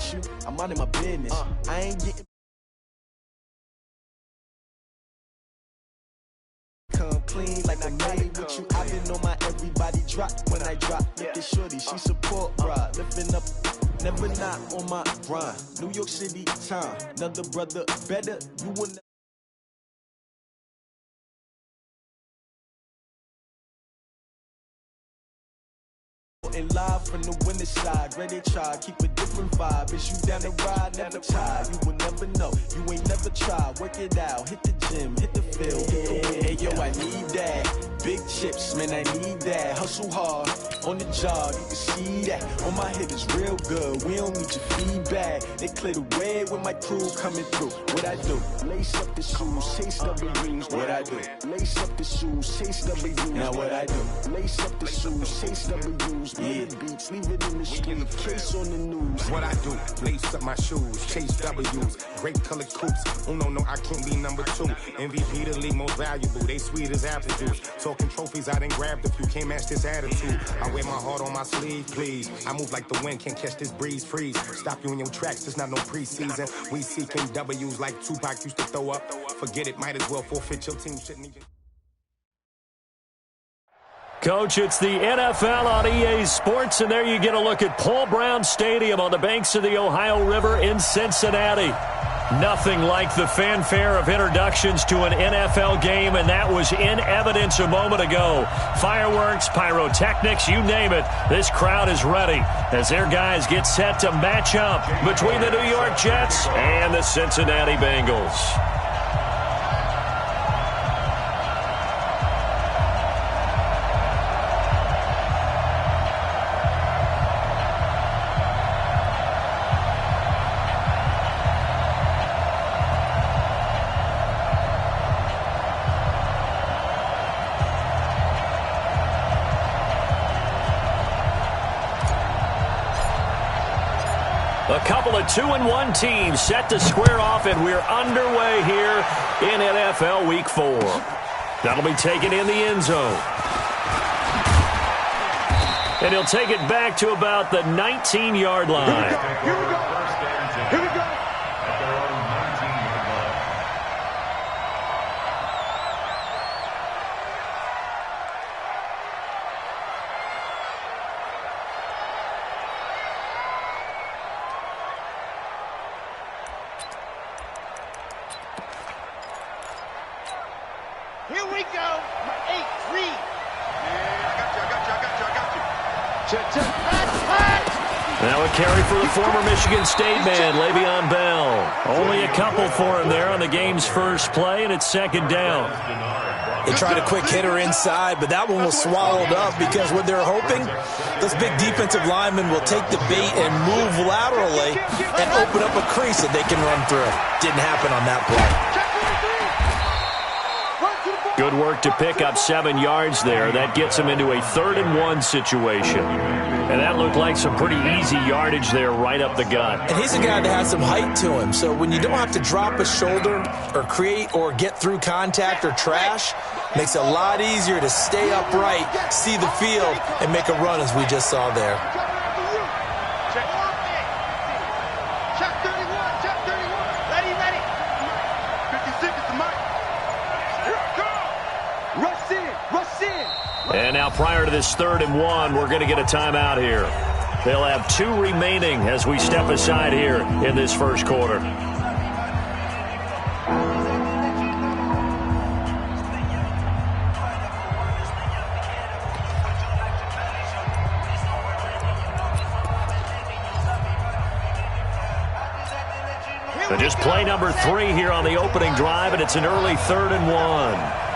with you, I'm minding my business. I ain't getting come clean like I'm made with you. I've been on my everybody drop when I drop. Look at shorty, she support ride, lifting up. Never not on my grind. New York City time. Another brother better. You will never. And live from the winter side, ready to try, keep a different vibe. Is you down the ride, never tired. You will never know, you ain't never tried. Work it out, hit the gym, hit the field, hit the win. Hey yo, I need that. Big chips, man, I need that. Hustle hard, on the job, you can see that. On my hit is real good, we don't need your feedback. They clear the way when my crew coming through. What I do? Lace up the shoes, chase W's. What I do? Lace up the shoes, chase W's. Now what I do? Lace up the shoes, chase W's. Yeah. Beats, leave it in the street, case on the news. What I do? Lace up my shoes, chase W's. Great colored coops. Oh no, I can't be number 2. MVP the league most valuable. They sweet as apple juice. Talking trophies, I done grabbed a few. Can't match this attitude. I wear my heart on my sleeve, please. I move like the wind, can't catch this breeze, freeze. Stop you in your tracks, it's not no preseason. We seeking W's like Tupac used to throw up. Forget it, might as well forfeit your team. Shouldn't even. Coach, it's the NFL on EA Sports, and there you get a look at Paul Brown Stadium on the banks of the Ohio River in Cincinnati. Nothing like the fanfare of introductions to an NFL game, and that was in evidence a moment ago. Fireworks, pyrotechnics, you name it. This crowd is ready as their guys get set to match up between the New York Jets and the Cincinnati Bengals. A couple of 2-1 teams set to square off, and we're underway here in NFL Week 4. That'll be taken in the end zone. And he'll take it back to about the 19-yard line. Here we go. Here we go. Here we go. My 8, read. Yeah, I got you. Now a carry for the former Michigan State man, Le'Veon Bell. Only a couple for him there on the game's first play, and it's second down. They tried a quick hitter inside, but that one was swallowed up because what they're hoping, those big defensive linemen will take the bait and move laterally and open up a crease that they can run through. Didn't happen on that play. Good work to pick up 7 yards there. That gets him into a 3rd-and-1 situation. And that looked like some pretty easy yardage there right up the gut. And he's a guy that has some height to him. So when you don't have to drop a shoulder or create or get through contact or trash, makes it a lot easier to stay upright, see the field, and make a run as we just saw there. Check 31. Ready. 56 is the mic. Rush in. And now prior to this 3rd-and-1, we're going to get a timeout here. They'll have 2 remaining as we step aside here in this first quarter. So just play number 3 here on the opening drive, and it's an early 3rd-and-1.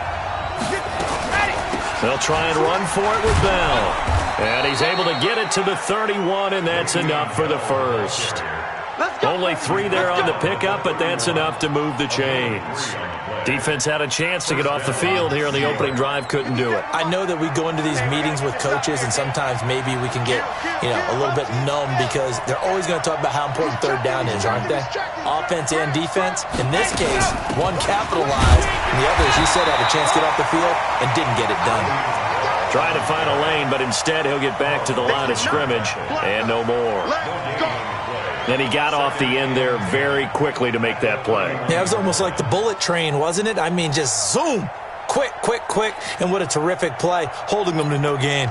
They'll try and run for it with Bell. And he's able to get it to the 31, and that's enough for the first. Only 3 there on the pickup, but that's enough to move the chains. Defense had a chance to get off the field here on the opening drive, couldn't do it. I know that we go into these meetings with coaches, and sometimes maybe we can get, a little bit numb because they're always going to talk about how important 3rd down is, aren't they? Offense and defense. In this case, one capitalized, and the other, as you said, had a chance to get off the field and didn't get it done. Trying to find a lane, but instead he'll get back to the line of scrimmage and no more. And he got off the end there very quickly to make that play. Yeah, it was almost like the bullet train, wasn't it? I mean, just zoom. Quick, quick, quick. And what a terrific play, holding them to no gain.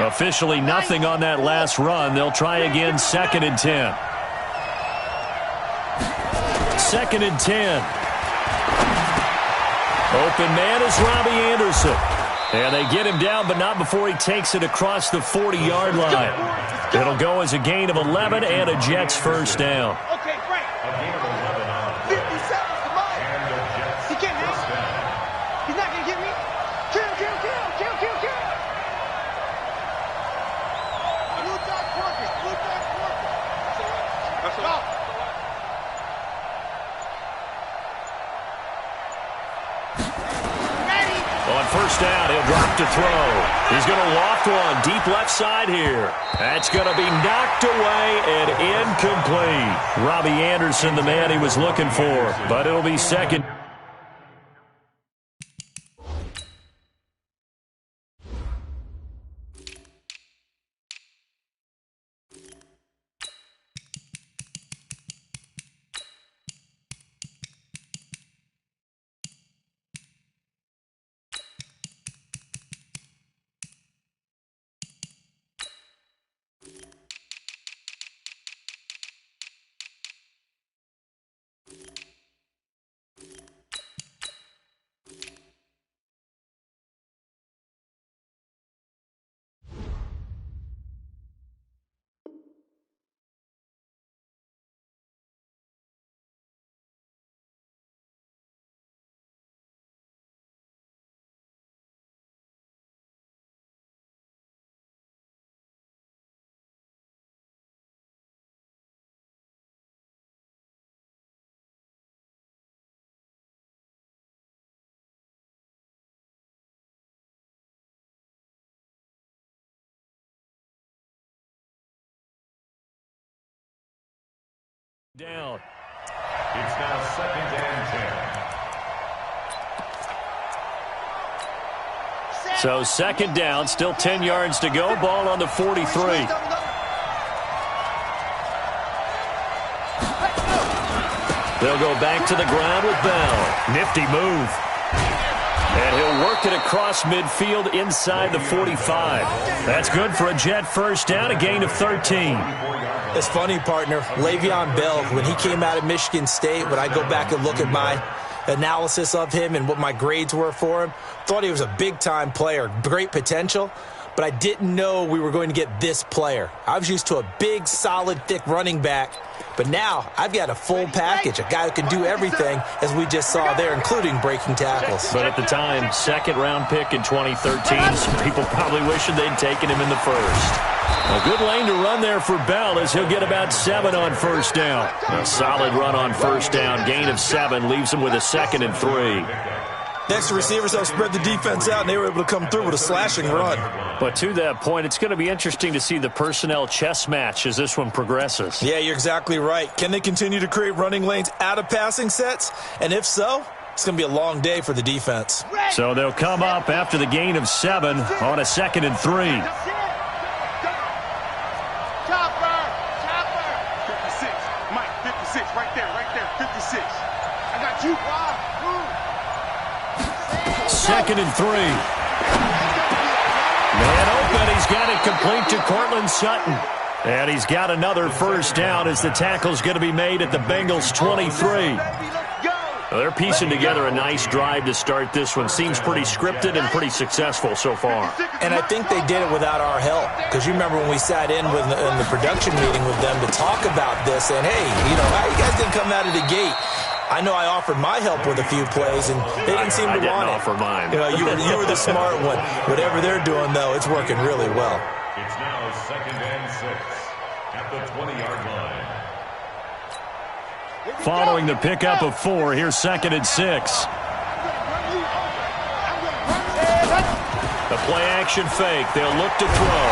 Officially nothing on that last run. They'll try again, 2nd and 10. 2nd and 10. Open man is Robbie Anderson. And they get him down, but not before he takes it across the 40-yard line. It'll go as a gain of 11 and a Jets first down. Okay, Frank. 50 seconds to mine. He can't hit. He's not going to get me. Kill. Blue dot working. That's all. On first down, he'll drop to throw. He's going to loft one deep left side here. That's going to be knocked away and incomplete. Robbie Anderson, the man he was looking for, but it'll be second. Down. It's now 2nd and 10. So 2nd down, still 10 yards to go. Ball on the 43. They'll go back to the ground with Bell. Nifty move. And he'll work it across midfield inside the 45. That's good for a Jet first down, a gain of 13. It's funny, partner. Le'Veon Bell, when he came out of Michigan State, when I go back and look at my analysis of him and what my grades were for him, thought he was a big-time player, great potential, but I didn't know we were going to get this player. I was used to a big, solid, thick running back, but now I've got a full package, a guy who can do everything, as we just saw there, including breaking tackles. But at the time, 2nd-round pick in 2013, some people probably wishing they'd taken him in the first. A good lane to run there for Bell as he'll get about 7 on first down. A solid run on first down. Gain of 7 leaves him with a 2nd and 3. Next, the receivers have spread the defense out, and they were able to come through with a slashing run. But to that point, it's going to be interesting to see the personnel chess match as this one progresses. Yeah, you're exactly right. Can they continue to create running lanes out of passing sets? And if so, it's going to be a long day for the defense. So they'll come up after the gain of 7 on a 2nd and 3. Second and 3. Man open. He's got it complete to Cortland Sutton. And he's got another first down as the tackle's going to be made at the Bengals 23. Well, they're piecing together a nice drive to start this one. Seems pretty scripted and pretty successful so far. And I think they did it without our help. Because you remember when we sat in the production meeting with them to talk about this, and hey, how you guys didn't come out of the gate. I know I offered my help with a few plays, and they didn't seem to want it. I didn't offer mine. You were the smart one. Whatever they're doing, though, it's working really well. It's now 2nd and 6 at the 20-yard line. Following the pickup of 4, here's 2nd and 6. The play-action fake. They'll look to throw.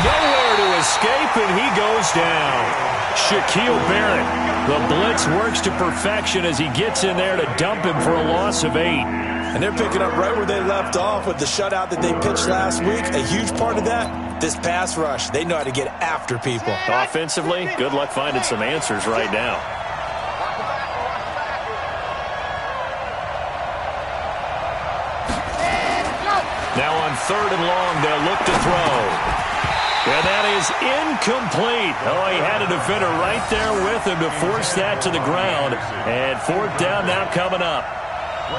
Nowhere to escape, and he goes down. Shaquille Barrett. The blitz works to perfection as he gets in there to dump him for a loss of 8. And they're picking up right where they left off with the shutout that they pitched last week. A huge part of that, this pass rush, they know how to get after people. Offensively, good luck finding some answers right now. Now on 3rd and long, they'll look to throw. And that is incomplete. Oh, he had a defender right there with him to force that to the ground. And 4th down now coming up.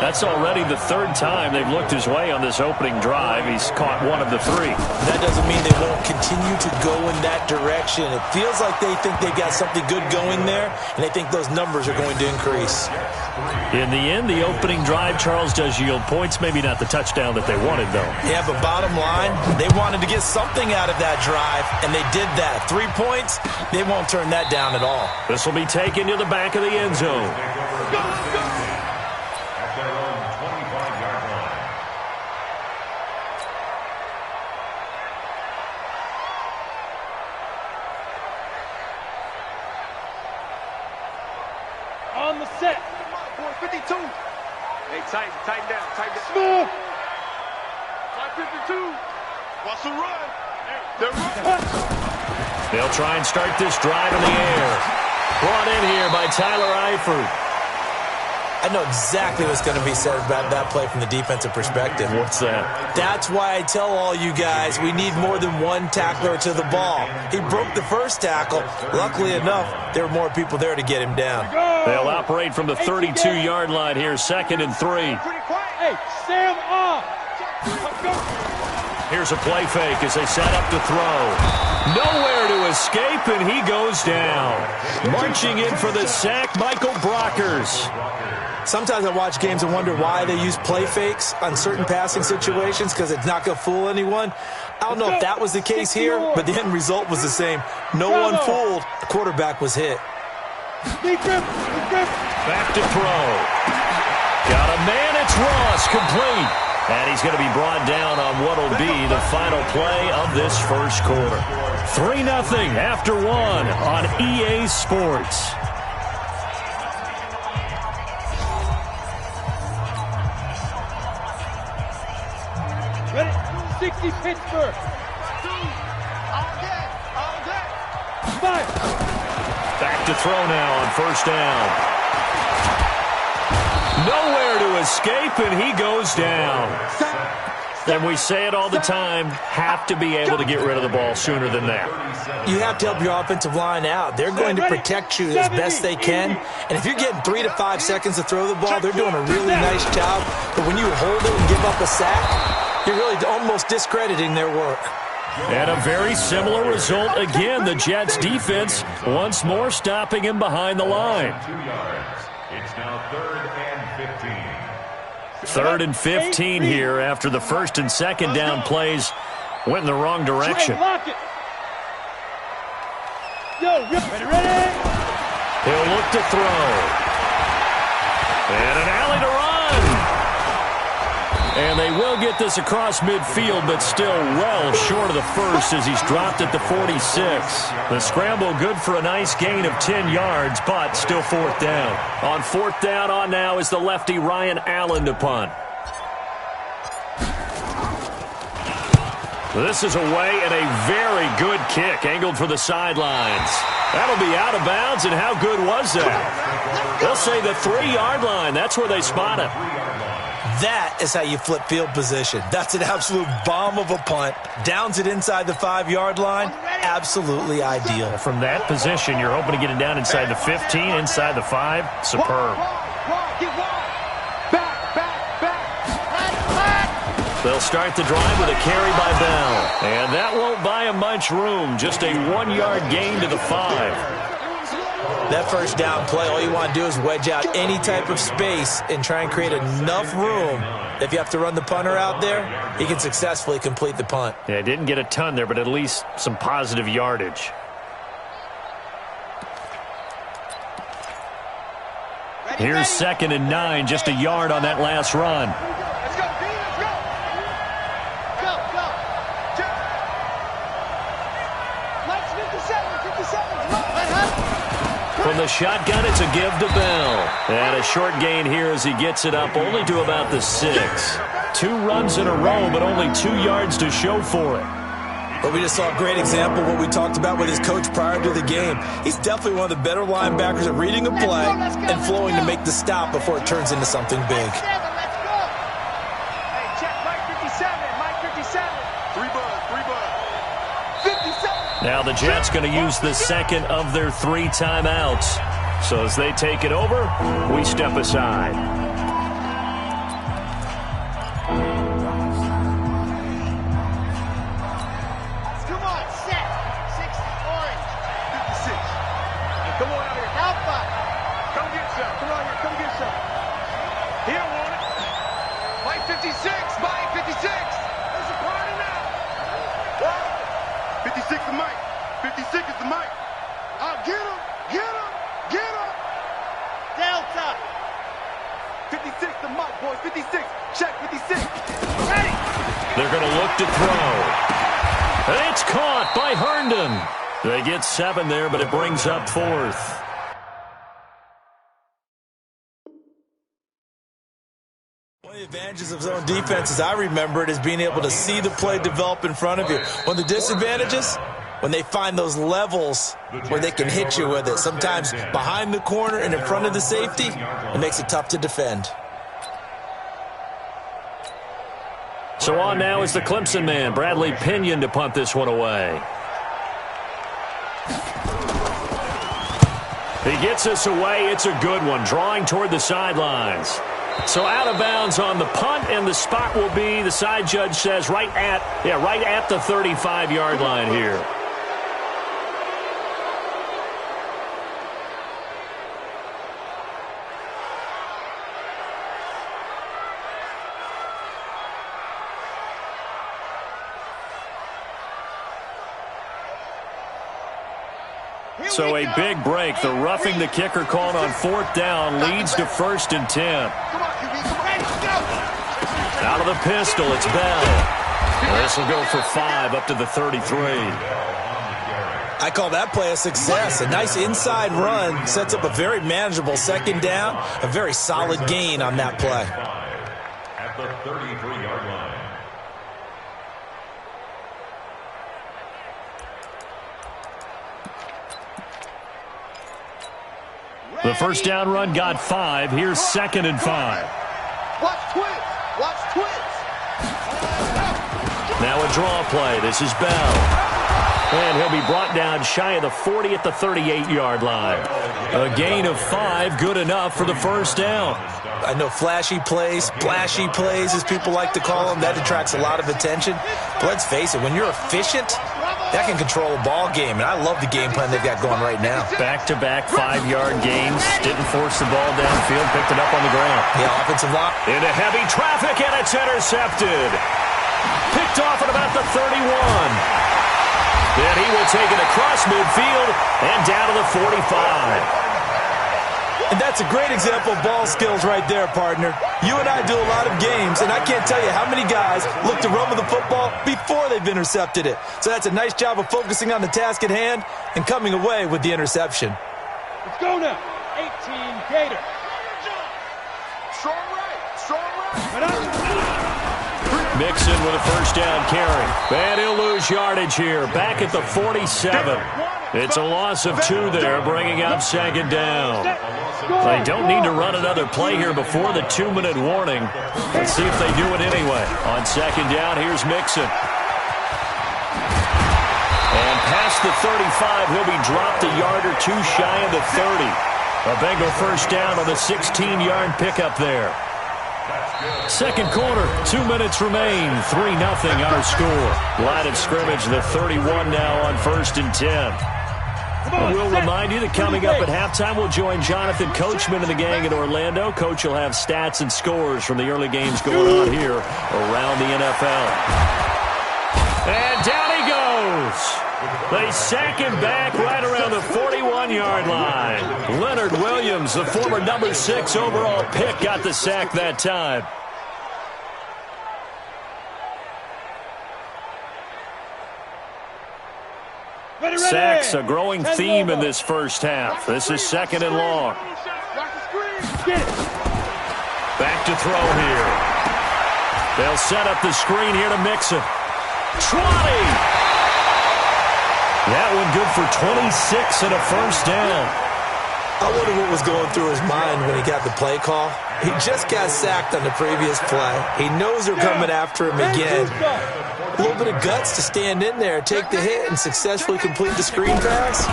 That's already the 3rd time they've looked his way on this opening drive. He's caught 1 of the 3. That doesn't mean they won't continue to go in that direction. It feels like they think they've got something good going there, and they think those numbers are going to increase. In the end, the opening drive, Charles, does yield points. Maybe not the touchdown that they wanted, though. Yeah, but bottom line, they wanted to get something out of that drive, and they did that. 3 points, they won't turn that down at all. This will be taken to the back of the end zone. On the set. 52. Hey, tighten down. Smooth. 552. Watch the run. They're running. They'll try and start this drive in the air. Brought in here by Tyler Eifert. I know exactly what's going to be said about that play from the defensive perspective. What's that? That's why I tell all you guys we need more than one tackler to the ball. He broke the first tackle. Luckily enough, there were more people there to get him down. They'll operate from the 32-yard line here, 2nd and 3. Hey, Sam off. Here's a play fake as they set up to throw. Nowhere to escape, and he goes down. Marching in for the sack, Michael Brockers. Sometimes I watch games and wonder why they use play fakes on certain passing situations because it's not going to fool anyone. I don't know if that was the case here, but the end result was the same. No one fooled. The quarterback was hit. Back to throw. Got a man. It's Ross, complete. And he's going to be brought down on what will be the final play of this first quarter. 3-0 after 1 on EA Sports. Ready? 60 Pittsburgh. All day. Five. Back to throw now on 1st down. Nowhere to escape, and he goes down. And we say it all the time, have to be able to get rid of the ball sooner than that. You have to help your offensive line out. They're going to protect you as best they can. And if you're getting 3 to 5 seconds to throw the ball, they're doing a really nice job. But when you hold it and give up a sack, you're really almost discrediting their work. And a very similar result again. The Jets defense once more stopping him behind the line. 2 yards. It's now 3rd and 15. 3rd and 15 here after the 1st and 2nd down plays went in the wrong direction. Ready? He'll look to throw. And an alley to run. And they will get this across midfield, but still well short of the first as he's dropped at the 46. The scramble good for a nice gain of 10 yards, but still 4th down. On 4th down on now is the lefty Ryan Allen to punt. This is away and a very good kick angled for the sidelines. That'll be out of bounds, and how good was that? They'll say the 3-yard line. That's where they spot it. That is how you flip field position. That's an absolute bomb of a punt. Downs it inside the 5-yard line. Absolutely ideal. From that position, you're hoping to get it down inside the 15, inside the 5. Superb. They'll start the drive with a carry by Bell. And that won't buy him much room. Just a 1-yard gain to the 5. That first down play, all you want to do is wedge out any type of space and try and create enough room. If you have to run the punter out there, he can successfully complete the punt. Yeah, didn't get a ton there, but at least some positive yardage. Here's 2nd and 9, just a yard on that last run. Let's go, D, let's go. Go. Mike's 57. From the shotgun, it's a give to Bell. And a short gain here as he gets it up only to about the 6. 2 runs in a row, but only 2 yards to show for it. But we just saw a great example of what we talked about with his coach prior to the game. He's definitely one of the better linebackers at reading a play and flowing to make the stop before it turns into something big. Let's go. Hey, check Mike 57. Mike 57. 3 bud. 57. Now the Jets going to use the second of their 3 timeouts. So as they take it over, we step aside. Come on, set. 60, orange. 56. Hey, come on out here. Alpha. Come get some. Come on here. Come get some. He don't want it. Mike 56. Mike 56. There's a party now. 56 is Mike. 56 is the Mike. I'll get him. Get him. Get him. Delta. 56 to Mike, boys. 56. Check 56. Ready. They're going to look to throw. And it's caught by Herndon. They get 7 there, but it brings up 4th. One of the advantages of zone defense, as I remember it, is being able to see the play develop in front of you. One of the disadvantages, when they find those levels where they can hit you with it, sometimes behind the corner and in front of the safety, it makes it tough to defend. So on now is the Clemson man, Bradley Pinion, to punt this one away. He gets us away. It's a good one, drawing toward the sidelines. So out of bounds on the punt, and the spot will be, the side judge says, right at the 35-yard line here. So a big break. The roughing the kicker called on 4th down leads to 1st and 10. Out of the pistol, it's Bell. This will go for 5 up to the 33. I call that play a success. A nice inside run sets up a very manageable 2nd down. A very solid gain on that play. At the 33-yard line. The first down run got 5. Here's 2nd and 5. Watch twins. Watch twins. Now a draw play. This is Bell. And he'll be brought down shy of the 40 at the 38-yard line. A gain of 5, good enough for the first down. I know flashy plays, splashy plays, as people like to call them, that attracts a lot of attention. But let's face it, when you're efficient, that can control a ball game. And I love the game plan they've got going right now. Back-to-back 5-yard gains. Didn't force the ball downfield. Picked it up on the ground. Yeah, offensive line. Into heavy traffic, and it's intercepted. Picked off at about the 31. Then he will take it across midfield and down to the 45. And that's a great example of ball skills right there, partner. You and I do a lot of games, and I can't tell you how many guys look to run with the football before they've intercepted it. So that's a nice job of focusing on the task at hand and coming away with the interception. Let's go now. 18 Gator. Strong right. Strong right. Mixon with a first down carry. And he'll lose yardage here. Back at the 47. It's a loss of 2 there, bringing up 2nd down. They don't need to run another play here before the 2-minute warning. Let's see if they do it anyway. On 2nd down, here's Mixon. And past the 35, he'll be dropped a yard or 2 shy of the 30. A Bengal first down on the 16-yard pickup there. Second quarter, 2 minutes remain. 3-0 our score. Line of scrimmage, the 31 now on 1st and 10. We'll remind you that coming up at halftime, we'll join Jonathan Coachman and the gang in Orlando. Coach will have stats and scores from the early games going on here around the NFL. And down he goes. They sack him back right around the 41-yard line. Leonard Williams, the former number 6 overall pick, got the sack that time. Sacks, a growing theme in this first half. This is 2nd and long. Back to throw here. They'll set up the screen here to Mixon. Trotty! That one good for 26 and a first down. I wonder what was going through his mind when he got the play call. He just got sacked on the previous play. He knows they're coming after him again. A little bit of guts to stand in there, take the hit, and successfully complete the screen pass.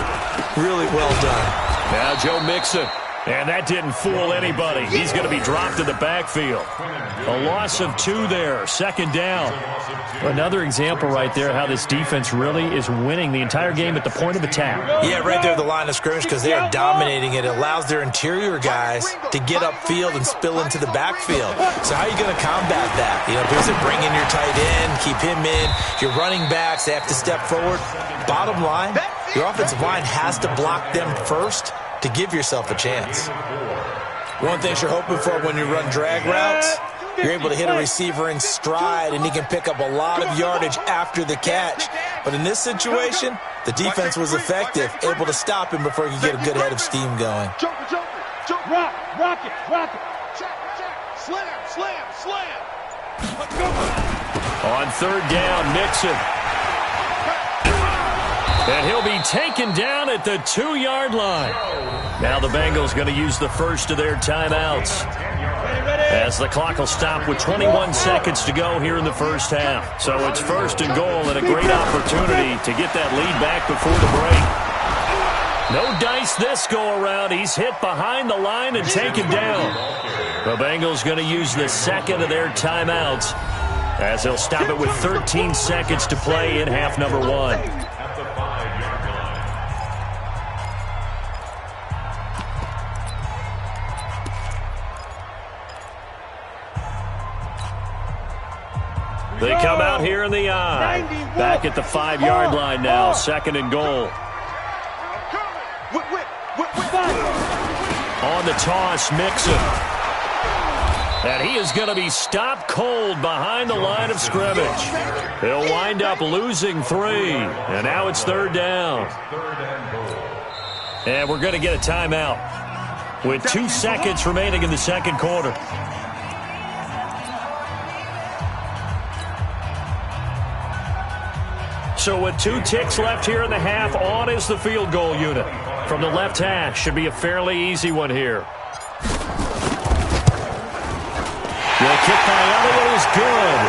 Really well done. Now Joe Mixon. And that didn't fool anybody. He's going to be dropped in the backfield. A loss of 2 there, second down. Another example right there how this defense really is winning the entire game at the point of attack. Yeah, right there at the line of scrimmage because they are dominating it. It allows their interior guys to get upfield and spill into the backfield. So how are you going to combat that? You know, because they bring in your tight end, keep him in. Your running backs, they have to step forward. Bottom line, your offensive line has to block them first to give yourself a chance. One thing you're hoping for when you run drag routes, you're able to hit a receiver in stride and he can pick up a lot of yardage after the catch. But in this situation, the defense was effective, able to stop him before he could get a good head of steam going. Rock it. Slam. On third down, Mixon. And he'll be taken down at the 2-yard line. Now the Bengals going to use the first of their timeouts, as the clock will stop with 21 seconds to go here in the first half. So it's first and goal and a great opportunity to get that lead back before the break. No dice this go-around. He's hit behind the line and taken down. The Bengals going to use the second of their timeouts, as they'll stop it with 13 seconds to play in half number 1. They come out here in the eye. Back at the 5-yard line now. Second and goal. On the toss, Mixon. And he is going to be stopped cold behind the line of scrimmage. He'll wind up losing 3. And now it's third down. And we're going to get a timeout with 2 seconds remaining in the second quarter. So with 2 ticks left here in the half, on is the field goal unit. From the left hash, should be a fairly easy one here. The kick by Elliott is good.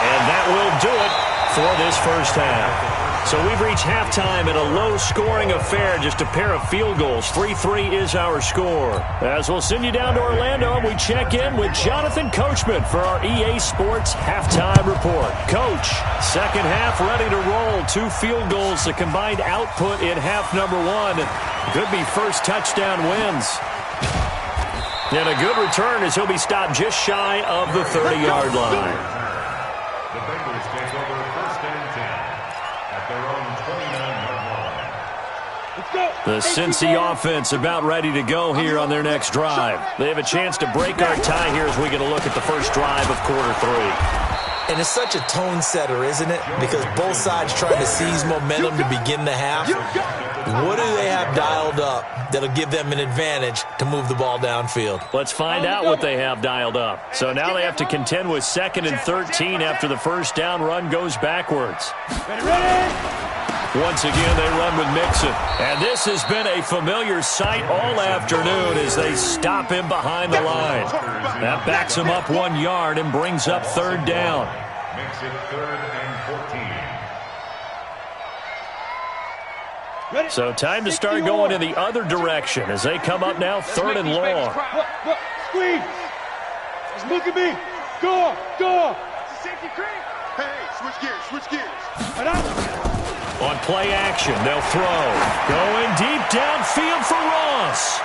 And that will do it for this first half. So we've reached halftime in a low-scoring affair, just a pair of field goals. 3-3 is our score. As we'll send you down to Orlando, we check in with Jonathan Coachman for our EA Sports Halftime Report. Coach, second half ready to roll. 2 field goals, the combined output in half number 1. Could be first touchdown wins. And a good return as he'll be stopped just shy of the 30-yard line. The Bengals take over first and 10 at their own 29-yard line. The Cincy offense about ready to go here on their next drive. They have a chance to break our tie here as we get a look at the first drive of quarter 3. And it's such a tone setter, isn't it? Because both sides trying to seize momentum to begin the half. What do they have dialed up that'll give them an advantage to move the ball downfield? Let's find out what they have dialed up. So now they have to contend with 2nd and 13 after the first down run goes backwards. Once again, they run with Mixon. And this has been a familiar sight all afternoon as they stop him behind the line. That backs him up 1 yard and brings up third down. Makes it 3rd and 14. So time to start going in the other direction as they come up now 3rd and long. Squeeze. Look at me. Go. Safety cream. Hey, switch gears. On play action, they'll throw. Going deep downfield for Ross.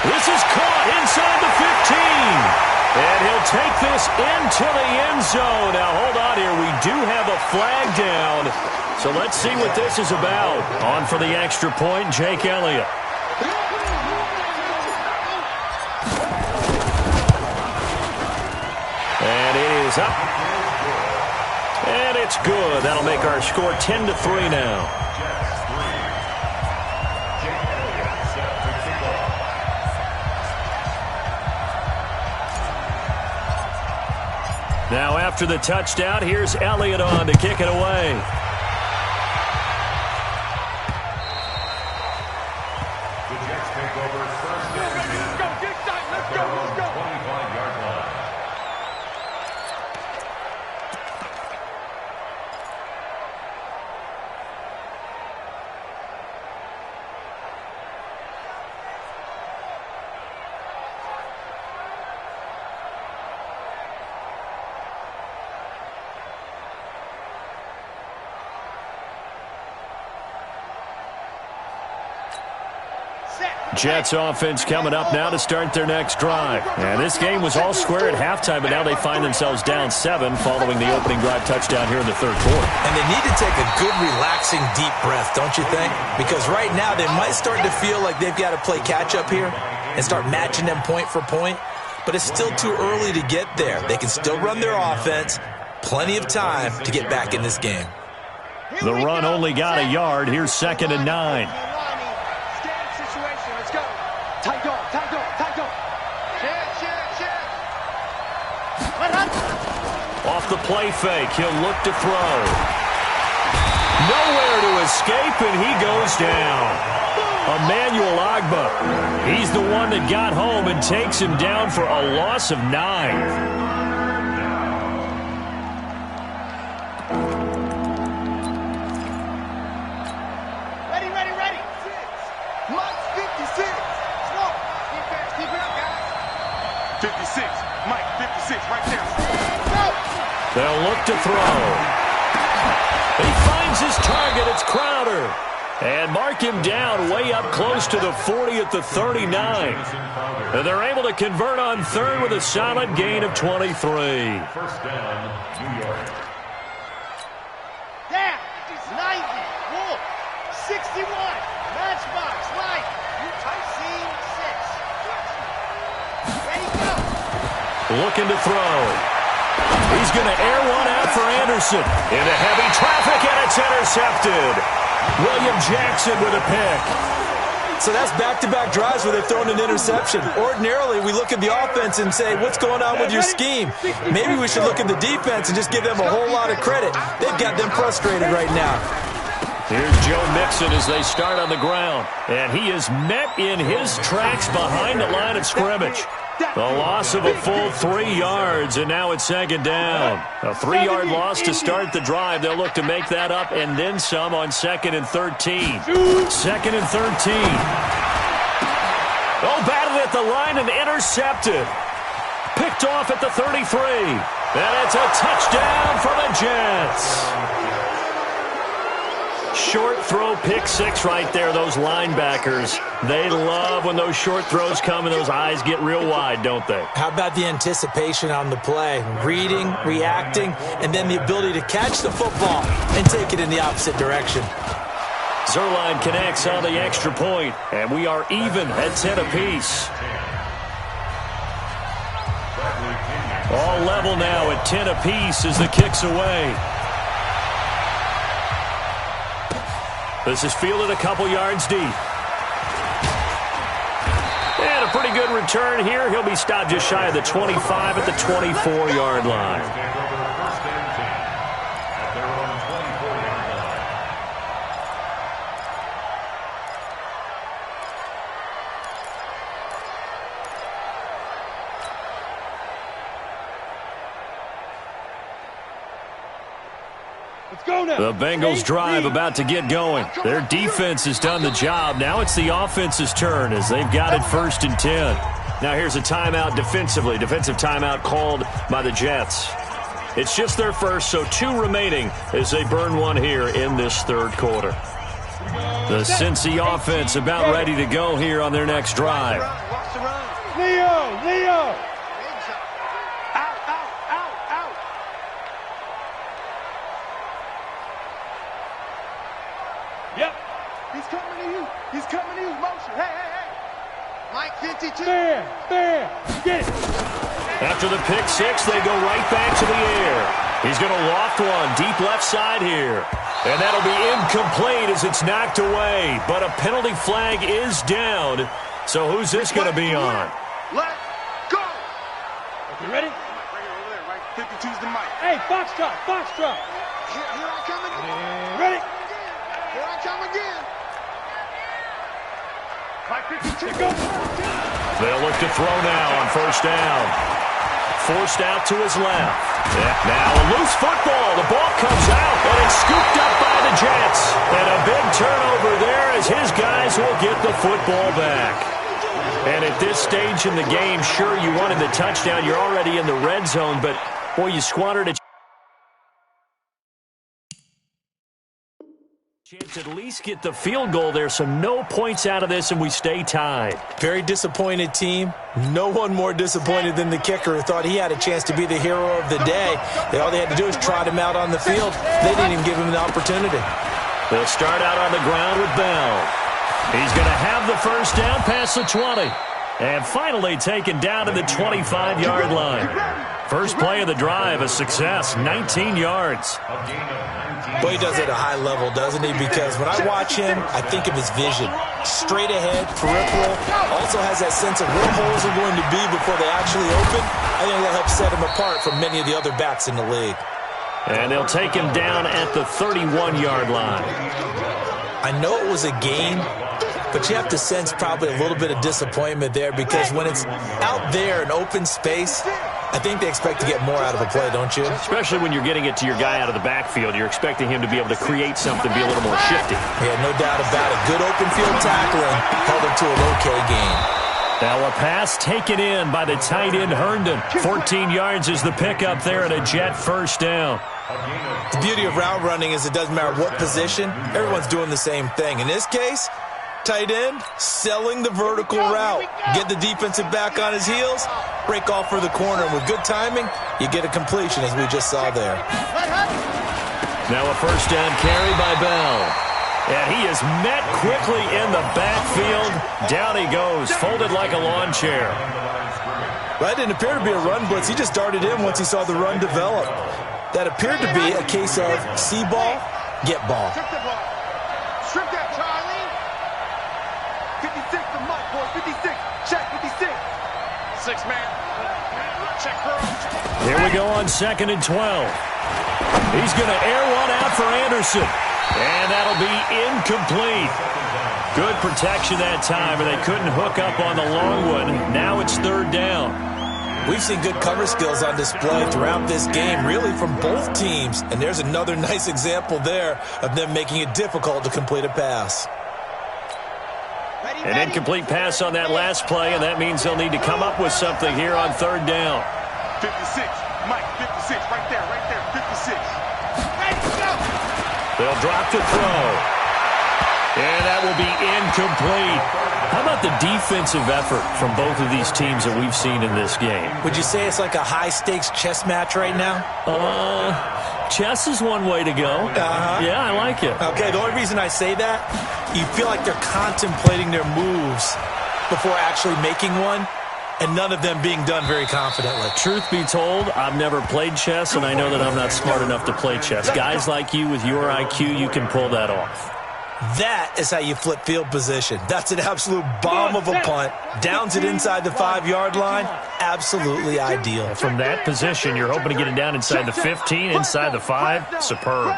This is caught inside the 15. And he'll take this into the end zone. Now, hold on here. We do have a flag down. So let's see what this is about. On for the extra point, Jake Elliott. And it is up. And it's good. That'll make our score 10-3 now. Now after the touchdown, here's Elliott on to kick it away. Giants take over first and 10. Let's go, get excited, let's go, let's go. 25-yard line. Jets offense coming up now to start their next drive. And this game was all square at halftime, but now they find themselves down 7 following the opening drive touchdown here in the third quarter. And they need to take a good, relaxing, deep breath, don't you think? Because right now they might start to feel like they've got to play catch-up here and start matching them point for point. But it's still too early to get there. They can still run their offense. Plenty of time to get back in this game. The run only got a yard. Here's 2nd and 9. Off the play fake, he'll look to throw. Nowhere to escape, and he goes down. Emmanuel Agba, he's the one that got home and takes him down for a loss of 9. They'll look to throw. He finds his target. It's Crowder. And mark him down way up close to the 40 at the 39. And they're able to convert on third with a solid gain of 23. First down, New York. Down. 90. Wolf. 61. Matchbox. Light. Type scene 6. Ready, go. Looking to throw. He's going to air one out for Anderson. Into heavy traffic, and it's intercepted. William Jackson with a pick. So that's back-to-back drives where they've thrown an interception. Ordinarily, we look at the offense and say, what's going on with your scheme? Maybe we should look at the defense and just give them a whole lot of credit. They've got them frustrated right now. Here's Joe Mixon as they start on the ground. And he is met in his tracks behind the line of scrimmage. The loss of a full 3 yards, and now it's 2nd down. A 3-yard loss to start the drive. They'll look to make that up and then some on 2nd and 13. 2nd and 13. Oh, batted at the line and intercepted. Picked off at the 33. And it's a touchdown for the Jets. Short throw, pick 6 right there. Those linebackers, they love when those short throws come and those eyes get real wide, don't they? How about the anticipation on the play? Reading, reacting, and then the ability to catch the football and take it in the opposite direction. Zerline connects on the extra point, and we are even at 10 apiece. All level now at 10 apiece as the kick's away. This is fielded a couple yards deep. And a pretty good return here. He'll be stopped just shy of the 25 at the 24-yard line. The Bengals drive about to get going. Their defense has done the job. Now it's the offense's turn as they've got it 1st and 10. Now here's a timeout defensively. Defensive timeout called by the Jets. It's just their first, so 2 remaining as they burn one here in this third quarter. The Cincy offense about ready to go here on their next drive. Leo! Yep. He's coming to you. He's coming to you. Motion. Hey. Mike 52. There. Get it. After the pick 6, they go right back to the air. He's going to loft one deep left side here. And that'll be incomplete as it's knocked away. But a penalty flag is down. So who's this going to be on? Let's go. Okay, ready? Right here, over there, right? 52's the mic. Hey, Foxtrot. Here I come again. Ready? Here I come again. They'll look to throw now on first down. Forced out to his left. Now a loose football. The ball comes out, and it's scooped up by the Jets. And a big turnover there as his guys will get the football back. And at this stage in the game, sure, you wanted the touchdown. You're already in the red zone, but, boy, you squandered a chance to at least get the field goal there, so no points out of this, and we stay tied. Very disappointed team. No one more disappointed than the kicker who thought he had a chance to be the hero of the day. All they had to do was trot him out on the field. They didn't even give him the opportunity. They'll start out on the ground with Bell. He's going to have the first down past the 20. And finally taken down to the 25-yard line. First play of the drive, a success, 19 yards. Boy, he does it at a high level, doesn't he? Because when I watch him, I think of his vision. Straight ahead, peripheral. Also has that sense of where holes are going to be before they actually open. I think that helps set him apart from many of the other backs in the league. And they'll take him down at the 31-yard line. I know it was a gain, but you have to sense probably a little bit of disappointment there because when it's out there in open space, I think they expect to get more out of a play, don't you? Especially when you're getting it to your guy out of the backfield. You're expecting him to be able to create something, be a little more shifty. Yeah, no doubt about it. Good open field tackling held him to an okay gain. Now a pass taken in by the tight end Herndon. 14 yards is the pickup there at a Jet first down. The beauty of route running is it doesn't matter what position. Everyone's doing the same thing. In this case, tight end selling the vertical route. Get the defensive back on his heels, break off for the corner. And with good timing, you get a completion as we just saw there. Now a first down carry by Bell. And he is met quickly in the backfield. Down he goes, folded like a lawn chair. That didn't appear to be a run blitz. He just darted in once he saw the run develop. That appeared to be a case of see ball, get ball. Strip the ball. Strip that, Charlie. 56 to Mike, boy. 56. Check 56. 6-man. Check girl. Here we go on 2nd and 12. He's going to air one out for Anderson. And that'll be incomplete. Good protection that time, and they couldn't hook up on the long one. Now it's 3rd down. We've seen good cover skills on display throughout this game, really from both teams. And there's another nice example there of them making it difficult to complete a pass. An incomplete pass on that last play, and that means they'll need to come up with something here on 3rd down. 56. Mike, 56. Right there, 56. They'll drop to throw. And that will be incomplete. How about the defensive effort from both of these teams that we've seen in this game? Would you say it's like a high-stakes chess match right now? Chess is one way to go. Yeah, I like it. Okay, the only reason I say that, you feel like they're contemplating their moves before actually making one, and none of them being done very confidently. Truth be told, I've never played chess, and I know that I'm not smart enough to play chess. Guys like you with your IQ, you can pull that off. That is how you flip field position. That's an absolute bomb of a punt. Downs it inside the 5-yard line. Absolutely ideal. From that position, you're hoping to get it down inside the 15, inside the 5. Superb.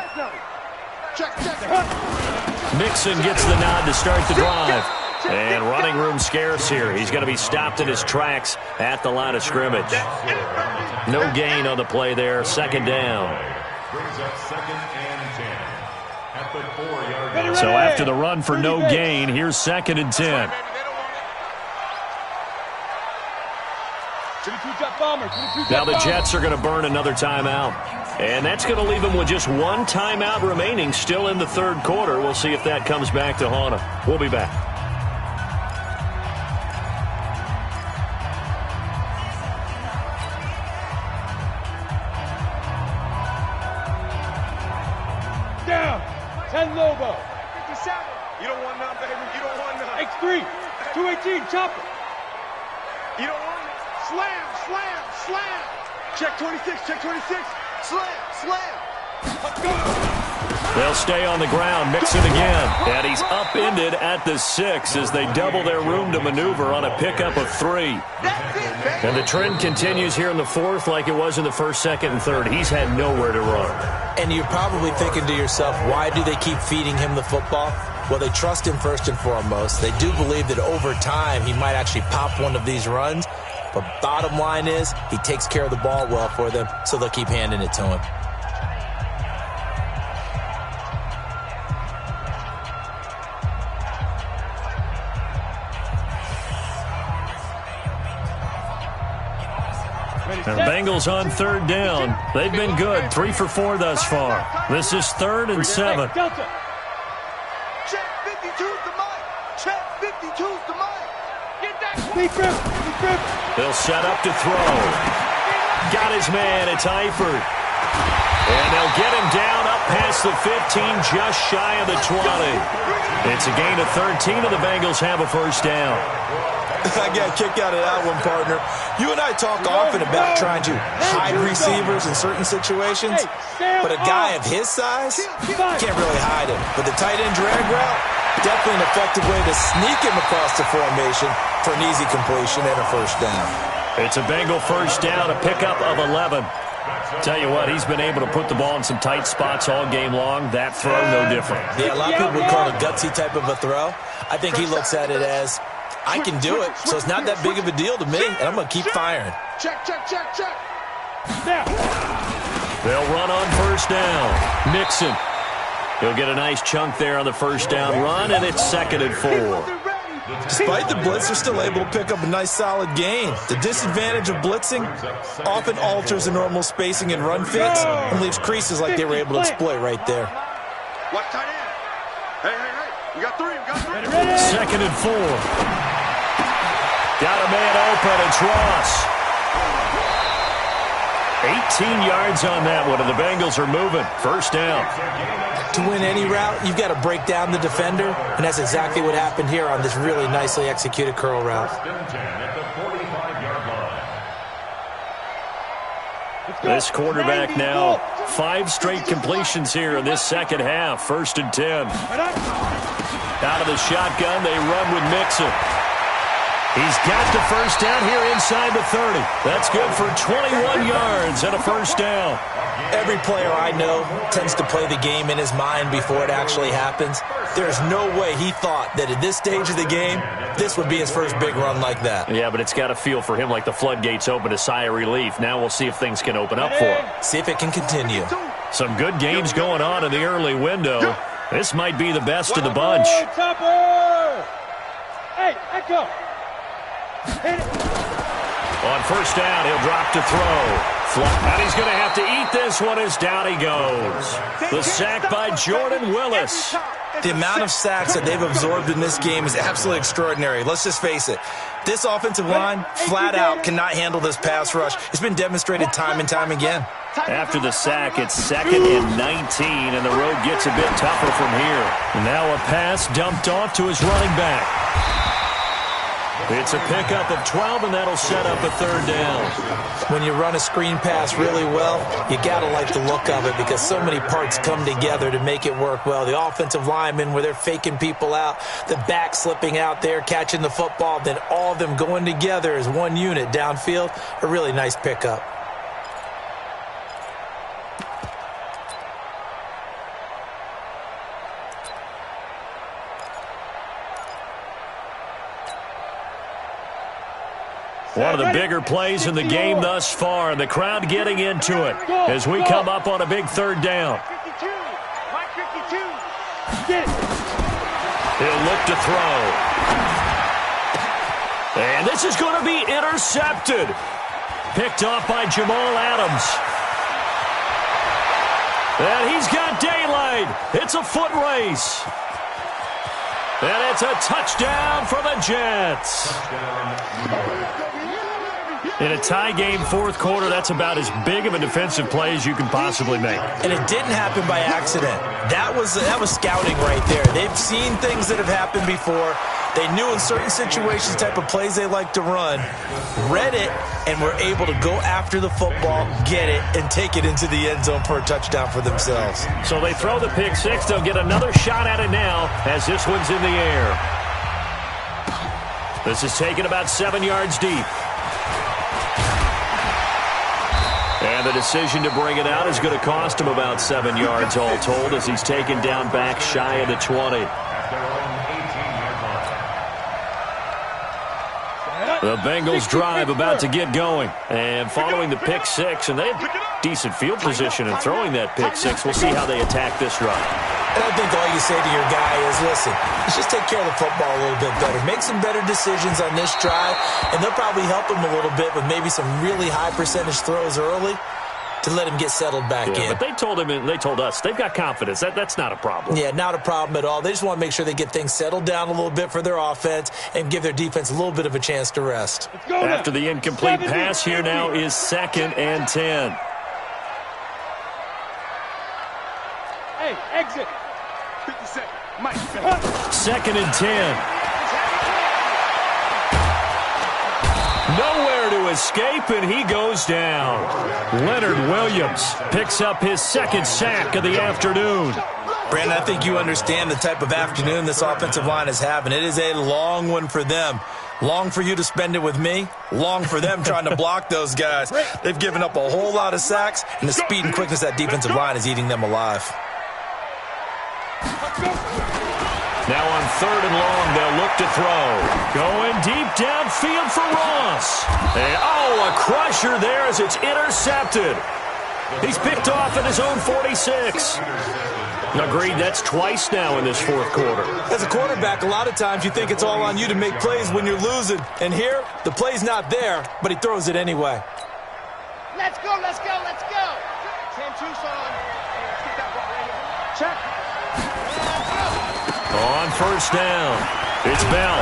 Mixon gets the nod to start the drive. And running room scarce here. He's going to be stopped in his tracks at the line of scrimmage. No gain on the play there. 2nd down. Brings up 2nd and 10 at the 4-yard line. So after the run for no gain, here's 2nd and 10. Now the Jets are going to burn another timeout. And that's going to leave them with just one timeout remaining still in the 3rd quarter. We'll see if that comes back to haunt them. We'll be back. Down. 10 Lobo. 57. You don't want none, baby. You don't want none. X3. 218. Chopper. You don't want it. Slam, slam, slam. Check 26, check 26. Slam, slam. Let's go. They'll stay on the ground, mix it again. And he's upended at the 6 as they double their room to maneuver on a pickup of 3. That's it, baby. And the trend continues here in the 4th like it was in the 1st, 2nd, and 3rd. He's had nowhere to run. And you're probably thinking to yourself, why do they keep feeding him the football? Well, they trust him first and foremost. They do believe that over time he might actually pop one of these runs. But bottom line is he takes care of the ball well for them, so they'll keep handing it to him. And the Bengals on third down. They've been good, 3 for 4 thus far. This is 3rd and 7. Delta. Check 52's the mic. Check 52's the mic. Get that. Big grip. Big grip. They'll set up to throw. Got his man. It's Eifert. And they'll get him down up past the 15, just shy of the 20. It's a gain of 13, and the Bengals have a first down. I got a kick out of that one, partner. You and I talk often about trying to hide receivers in certain situations, but a guy of his size, you can't really hide him. But the tight end drag route, definitely an effective way to sneak him across the formation for an easy completion and a first down. It's a Bengal first down, a pickup of 11. Tell you what, he's been able to put the ball in some tight spots all game long. That throw, no different. Yeah, a lot of people would call it a gutsy type of a throw. I think he looks at it as, I can do it, so it's not that big of a deal to me, and I'm going to keep firing. Check, check, check, check. They'll run on first down. Mixon. He'll get a nice chunk there on the first down run, and it's 2nd and 4. Despite the blitz, they're still able to pick up a nice solid gain. The disadvantage of blitzing often alters the normal spacing and run fits and leaves creases like they were able to exploit right there. What tight end? Hey. We got 3. 2nd and 4. Got a man open. It's Ross. 18 yards on that one, and the Bengals are moving. First down. To win any route, you've got to break down the defender, and that's exactly what happened here on this really nicely executed curl route. This quarterback now, 5 straight completions here in this second half. 1st and 10. Out of the shotgun, they run with Mixon. He's got the first down here inside the 30. That's good for 21 yards and a first down. Every player I know tends to play the game in his mind before it actually happens. There's no way he thought that at this stage of the game, this would be his first big run like that. Yeah, but it's got to feel for him like the floodgates open, a sigh of relief. Now we'll see if things can open up for him. See if it can continue. Some good games going on in the early window. This might be the best of the bunch. Hey, Echo. On first down, he'll drop to throw. And he's going to have to eat this one as down he goes. The sack by Jordan Willis. The amount of sacks that they've absorbed in this game is absolutely extraordinary. Let's just face it. This offensive line, flat out, cannot handle this pass rush. It's been demonstrated time and time again. After the sack, it's 2nd and 19, and the road gets a bit tougher from here. Now a pass dumped off to his running back. It's a pickup of 12, and that'll set up a 3rd down. When you run a screen pass really well, you got to like the look of it because so many parts come together to make it work well. The offensive linemen, where they're faking people out, the back slipping out there, catching the football, then all of them going together as one unit downfield. A really nice pickup. One of the bigger plays in the game thus far, and the crowd getting into it as we come up on a big 3rd down. 52. Mike 52. He'll look to throw. And this is going to be intercepted. Picked off by Jamal Adams. And he's got daylight. It's a foot race. And it's a touchdown for the Jets. In a tie game, 4th quarter, that's about as big of a defensive play as you can possibly make. And it didn't happen by accident. That was scouting right there. They've seen things that have happened before. They knew in certain situations type of plays they like to run, read it, and were able to go after the football, get it, and take it into the end zone for a touchdown for themselves. So they throw the pick six. They'll get another shot at it now as this one's in the air. This is taken about 7 yards deep. And the decision to bring it out is going to cost him about 7 yards all told as he's taken down back shy of the 20. The Bengals drive about to get going. And following the pick six, and they have decent field position in throwing that pick six. We'll see how they attack this drive. And I think all you say to your guy is, listen, let's just take care of the football a little bit better. Make some better decisions on this drive, and they'll probably help him a little bit with maybe some really high percentage throws early to let him get settled back in. But they told him, and they told us, they've got confidence. That's not a problem. Yeah, not a problem at all. They just want to make sure they get things settled down a little bit for their offense and give their defense a little bit of a chance to rest. After the incomplete pass, here now is 2nd and 10. Hey, exit. 57. Mike. 2nd and 10. Nowhere to escape, and he goes down. Leonard Williams picks up his 2nd sack of the afternoon. Brandon, I think you understand the type of afternoon this offensive line is having. It is a long one for them. Long for you to spend it with me. Long for them trying to block those guys. They've given up a whole lot of sacks, and the speed and quickness of that defensive line is eating them alive. Now on 3rd and long, they'll look to throw. Going deep downfield for Ross. And, a crusher there as it's intercepted. He's picked off at his own 46. Agreed, that's twice now in this 4th quarter. As a quarterback, a lot of times you think it's all on you to make plays when you're losing. And here, the play's not there, but he throws it anyway. Let's go, let's go, let's go. 10-2, son. Get that ball right. Check. On 1st down, it's Bell.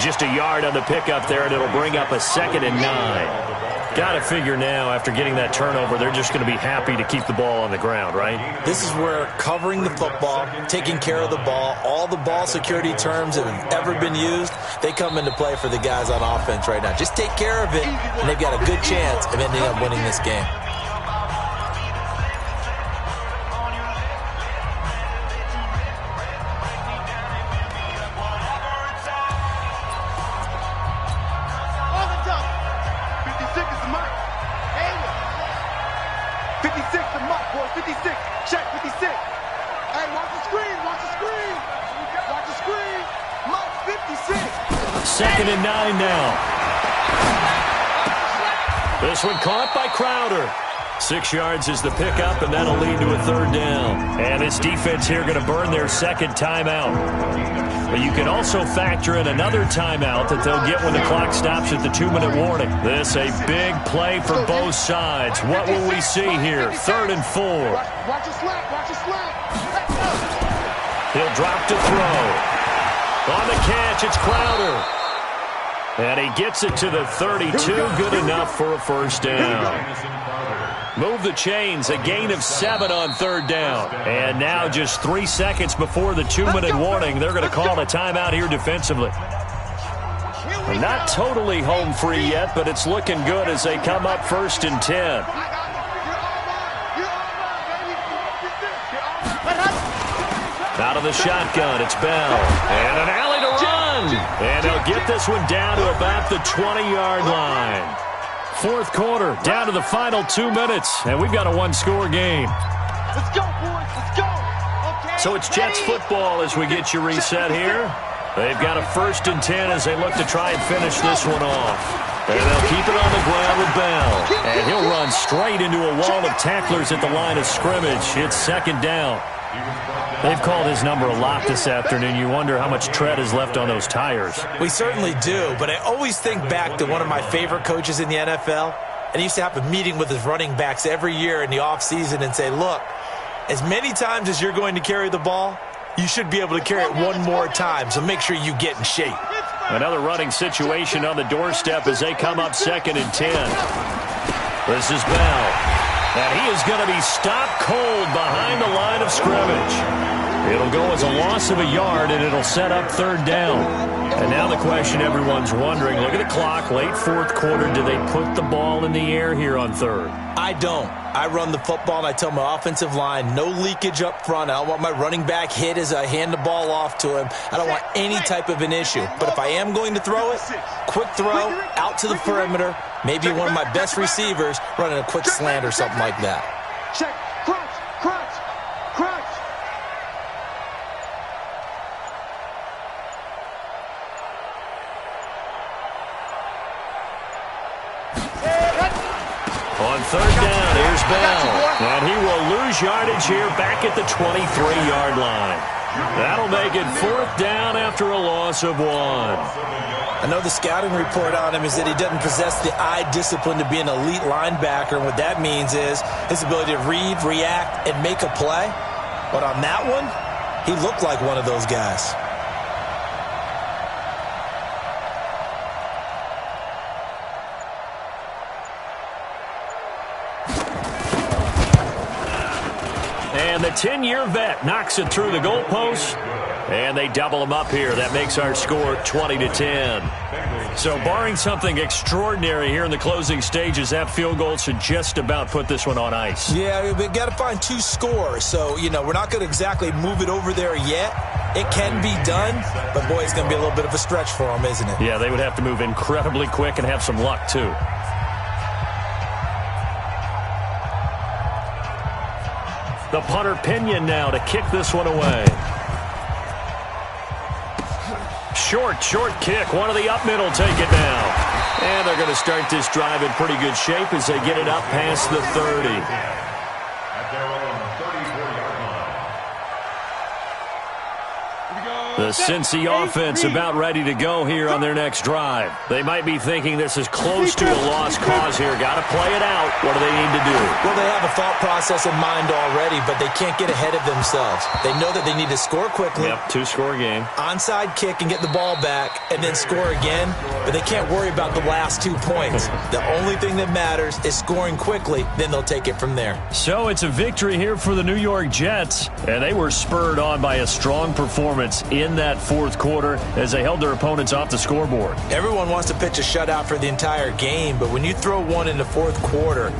Just a yard on the pickup there, and it'll bring up a 2nd and 9. Got to figure now, after getting that turnover, they're just going to be happy to keep the ball on the ground, right? This is where covering the football, taking care of the ball, all the ball security terms that have ever been used, they come into play for the guys on offense right now. Just take care of it, and they've got a good chance of ending up winning this game. Check 56. Hey, watch the screen. Watch the screen. Watch the screen. Mike 56. 2nd and 9 now. This one caught by Crowder. 6 yards is the pickup, and that'll lead to a 3rd down. And this defense here going to burn their 2nd timeout. But you can also factor in another timeout that they'll get when the clock stops at the 2-minute warning. This a big play for both sides. What will we see here? 3rd and 4. Watch it slap. Watch it slap. He'll drop to throw. On the catch, it's Crowder. And he gets it to the 32. Good enough for a 1st down. Move the chains, a gain of 7 on 3rd down. And now just 3 seconds before the 2-minute warning, they're going to call a timeout here defensively. Not totally home free yet, but it's looking good as they come up 1st and 10. Out of the shotgun, it's Bell. And an alley to run. And they'll get this one down to about the 20-yard line. 4th quarter, down to the final 2 minutes, and we've got a 1-score game. Let's go, boys. Let's go. Okay. So it's Jets football as we get you reset here. They've got a 1st and 10 as they look to try and finish this one off. And they'll keep it on the ground with Bell. And he'll run straight into a wall of tacklers at the line of scrimmage. It's 2nd down. They've called his number a lot this afternoon. You wonder how much tread is left on those tires. We certainly do, but I always think back to one of my favorite coaches in the NFL, and he used to have a meeting with his running backs every year in the offseason and say, look, as many times as you're going to carry the ball, you should be able to carry it one more time, so make sure you get in shape. Another running situation on the doorstep as they come up 2nd and 10. This is Bell. And he is going to be stopped cold behind the line of scrimmage. It'll go as a loss of a yard, and it'll set up 3rd down. And now the question everyone's wondering, look at the clock, late 4th quarter, do they put the ball in the air here on 3rd? I don't. I run the football, and I tell my offensive line, no leakage up front. I don't want my running back hit as I hand the ball off to him. I don't want any type of an issue. But if I am going to throw it, quick throw, out to the perimeter, maybe one of my best receivers running a quick slant or something like that. Check. Crunch. Crunch. Crunch. On third down, here's Bell. And he will lose yardage here back at the 23-yard line. That'll make it fourth down after a loss of 1. I know the scouting report on him is that he doesn't possess the eye discipline to be an elite linebacker. And what that means is his ability to read, react, and make a play. But on that one, he looked like one of those guys. And the 10-year vet knocks it through the goalpost. And they double him up here. That makes our score 20-10. So barring something extraordinary here in the closing stages, that field goal should just about put this one on ice. Yeah, we've got to find 2 scores. So, we're not going to exactly move it over there yet. It can be done, but boy, it's going to be a little bit of a stretch for them, isn't it? Yeah, they would have to move incredibly quick and have some luck, too. The punter Pinion now to kick this one away. Short kick. One of the up middle take it now. And they're going to start this drive in pretty good shape as they get it up past the 30. At their own 34-yard line. The Cincy offense about ready to go here on their next drive. They might be thinking this is close to a lost cause here. Got to play it out. What do they need to do? Well, they have a thought process in mind already, but they can't get ahead of themselves. They know that they need to score quickly. Yep, 2-score game. Onside kick and get the ball back and then score again, but they can't worry about the last 2 points. The only thing that matters is scoring quickly, then they'll take it from there. So it's a victory here for the New York Jets, and they were spurred on by a strong performance in that fourth quarter as they held their opponents off the scoreboard. Everyone wants to pitch a shutout for the entire game, but when you throw one in the fourth quarter,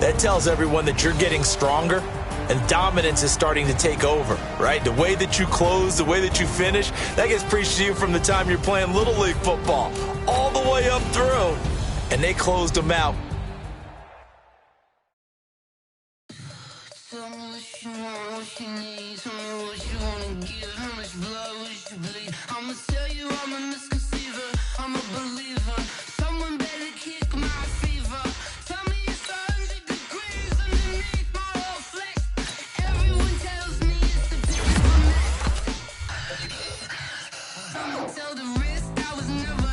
that tells everyone that you're getting stronger and dominance is starting to take over, right? The way that you close, the way that you finish, that gets preached to you from the time you're playing Little League football all the way up through, and they closed them out. Tell me what you want, what you need. Tell me what you wanna give. How much blood would you bleed? I'ma tell you I'm a misconceiver. I'm a believer. Someone better kick my fever. Tell me it's 100 degrees underneath my whole flesh. Everyone tells me it's the biggest one. Someone tell the wrist I was never